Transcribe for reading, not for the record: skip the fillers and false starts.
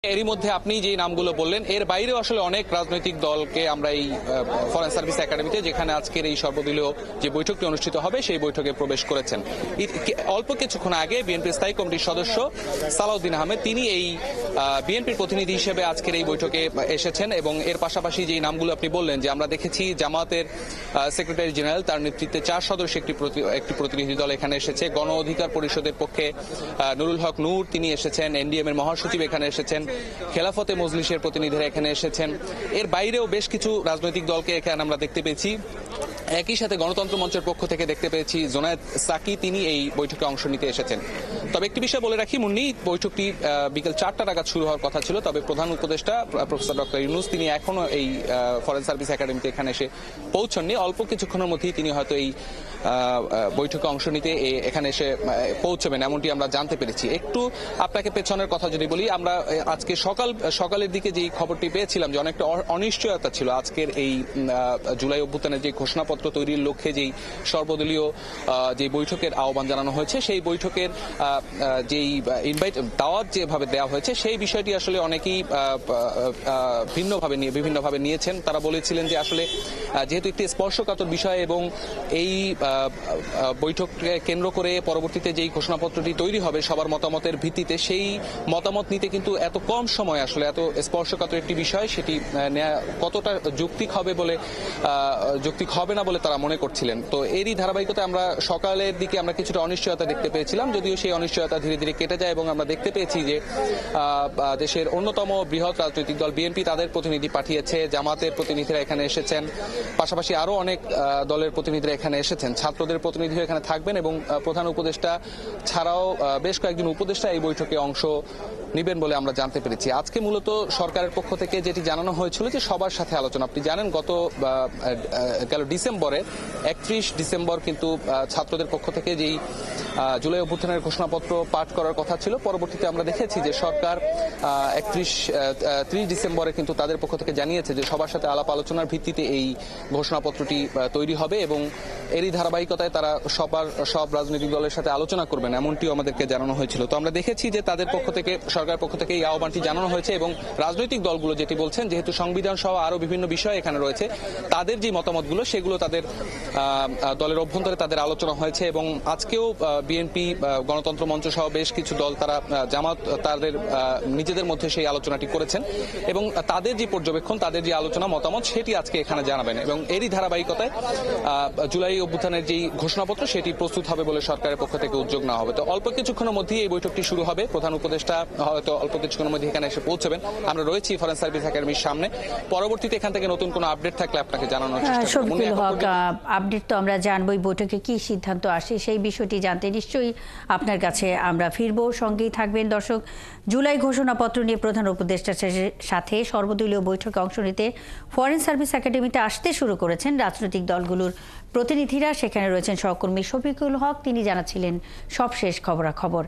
এরই মধ্যে আপনি যে নামগুলো বললেন এর বাইরেও আসলে অনেক রাজনৈতিক দলকে আমরা এই ফরেন সার্ভিস একাডেমিতে যেখানে আজকের এই সর্বদলীয় যে বৈঠকটি অনুষ্ঠিত হবে সেই বৈঠকে প্রবেশ করেছেন। অল্প কিছুক্ষণ আগে বিএনপির স্থায়ী কমিটির সদস্য সালাউদ্দিন আহমেদ তিনি এই বিএনপির প্রতিনিধি হিসেবে আজকের এই বৈঠকে এসেছেন এবং এর পাশাপাশি যে নামগুলো আপনি বললেন যে আমরা দেখেছি জামাতের সেক্রেটারি জেনারেল তার নেতৃত্বে 4 সদস্য একটি প্রতিনিধি দল এখানে এসেছে। গণ অধিকার পরিষদের পক্ষে নুরুল হক নূর তিনি এসেছেন, এনডিএম এর মহাসচিব এখানে এসেছেন, খেলাফতে মজলিসের প্রতিনিধিরা এখানে এসেছেন। এর বাইরেও বেশ কিছু রাজনৈতিক দলকে এখানে আমরা দেখতে পেয়েছি। একই সাথে গণতন্ত্র মঞ্চের পক্ষ থেকে দেখতে পেয়েছি জোনায়েদ সাকি তিনি এই বৈঠকে অংশ নিতে এসেছেন। তবে একটি বিষয় বলে রাখি মুন্নি, বৈঠকটি বিকেল 4টা নাগাদ শুরু হওয়ার কথা ছিল, তবে প্রধান উপদেষ্টা প্রফেসর ডক্টর ইউনূস তিনি এখনো এই ফরেন সার্ভিস একাডেমিতে এখানে এসে পৌঁছননি। অল্প কিছুক্ষণের মধ্যেই তিনি হয়তো এই বৈঠকে অংশ নিতে এখানে এসে পৌঁছবেন এমনটি আমরা জানতে পেরেছি। একটু আপনাকে পেছনের কথা যদি বলি, আমরা আজকে সকালের দিকে যে খবরটি পেয়েছিলাম যে অনেকটা অনিশ্চয়তা ছিল আজকের এই জুলাই অভ্যুত্থানের যে ঘোষণাপত্র তৈরির লক্ষ্যে যেই সর্বদলীয় যে বৈঠকের আহ্বান জানানো হয়েছে সেই বৈঠকের যেই ইনভাইট দাওয়াত যেভাবে দেওয়া হয়েছে সেই বিষয়টি আসলে অনেকেই বিভিন্নভাবে নিয়েছেন। তারা বলেছিলেন যে আসলে যেহেতু একটি স্পর্শকাতর বিষয় এবং এই বৈঠককে কেন্দ্র করে পরবর্তীতে যেই ঘোষণাপত্রটি তৈরি হবে সবার মতামতের ভিত্তিতে, সেই মতামত নিতে কিন্তু এত কম সময় আসলে এত স্পর্শকাতর একটি বিষয় সেটি কতটা যৌক্তিক হবে না বলে তারা মনে করছিলেন। তো এরই ধারাবাহিকতায় আমরা সকালের দিকে আমরা কিছুটা অনিশ্চয়তা দেখতে পেয়েছিলাম, যদিও সেই অনিশ্চয়তা ধীরে ধীরে কেটে যায় এবং আমরা দেখতে পেয়েছি যে দেশের অন্যতম বৃহৎ রাজনৈতিক দল বিএনপি তাদের প্রতিনিধি পাঠিয়েছে, জামাতের প্রতিনিধিরা এখানে এসেছেন, পাশাপাশি আরো অনেক দলের প্রতিনিধিরা এখানে এসেছেন, ছাত্রদের প্রতিনিধিরা এখানে থাকবেন এবং প্রধান উপদেষ্টা ছাড়াও বেশ কয়েকজন উপদেষ্টা এই বৈঠকে অংশ নিবেন বলে আমরা জানতে পেরেছি। আজকে মূলত সরকারের পক্ষ থেকে যেটি জানানো হয়েছিল যে সবার সাথে আলোচনা। আপনি জানেন গেল ডিসেম্বরে 31 ডিসেম্বর কিন্তু ছাত্রদের পক্ষ থেকে যেই জুলাই অভ্যুত্থানের ঘোষণাপত্র পাঠ করার কথা ছিল, পরবর্তীতে আমরা দেখেছি যে সরকার 30 ডিসেম্বরে কিন্তু তাদের পক্ষ থেকে জানিয়েছে যে সবার সাথে আলাপ আলোচনার ভিত্তিতে এই ঘোষণাপত্রটি তৈরি হবে এবং এরই ধারাবাহিকতায় তারা সব রাজনৈতিক দলের সাথে আলোচনা করবেন এমনটিও আমাদেরকে জানানো হয়েছিল। তো আমরা দেখেছি যে তাদের পক্ষ থেকে সরকারের পক্ষ থেকে এই আহ্বানটি জানানো হয়েছে এবং রাজনৈতিক দলগুলো যেটি বলছেন যেহেতু সংবিধান সহ আরো বিভিন্ন বিষয় এখানে রয়েছে তাদের যে মতামতগুলো সেগুলো তাদের দলের অভ্যন্তরে তাদের আলোচনা হয়েছে এবং আজকেও বিএনপি গণতন্ত্র মঞ্চ সহ বেশ কিছু দল তারা জামাত তাদের নিজেদের মধ্যে সেই আলোচনাটি করেছেন এবং তাদের যে পর্যবেক্ষণ তাদের যে আলোচনা মতামত সেটি আজকে এখানে জানাবেন এবং এরই ধারাবাহিকতায় জুলাই অভ্যুত্থানের যেই ঘোষণাপত্র সেটি প্রস্তুত হবে বলে সরকারের পক্ষ থেকে উদ্যোগ নেওয়া হবে। তো অল্প কিছুক্ষণের মধ্যেই এই বৈঠকটি শুরু হবে। প্রধান উপদেষ্টা হয়তো অল্প কিছুক্ষণের মধ্যে এখানে এসে পৌঁছবেন। আমরা রয়েছি ফরেন সার্ভিস একাডেমির সামনে। পরবর্তীতে এখান থেকে নতুন কোনো আপডেট থাকলে আপনাকে জানানোর চেষ্টা করব। আপডেট তো আমরা জানবই, বৈঠকে কি সিদ্ধান্ত আসে সেই বিষয়টি জানতে নিশ্চয়ই আপনার কাছে আমরা ফিরবো, সঙ্গেই থাকবেন দর্শক। জুলাই ঘোষণাপত্র নিয়ে প্রধান উপদেষ্টার সাথে সর্বদলীয় বৈঠকে অংশ নিতে ফরেন সার্ভিস একাডেমিতে আসতে শুরু করেছেন রাজনৈতিক দলগুলোর প্রতিনিধিরা। সেখানে রয়েছেন সহকর্মী শফিকুল হক, তিনি জানাচ্ছিলেন সবশেষ খবরাখবর।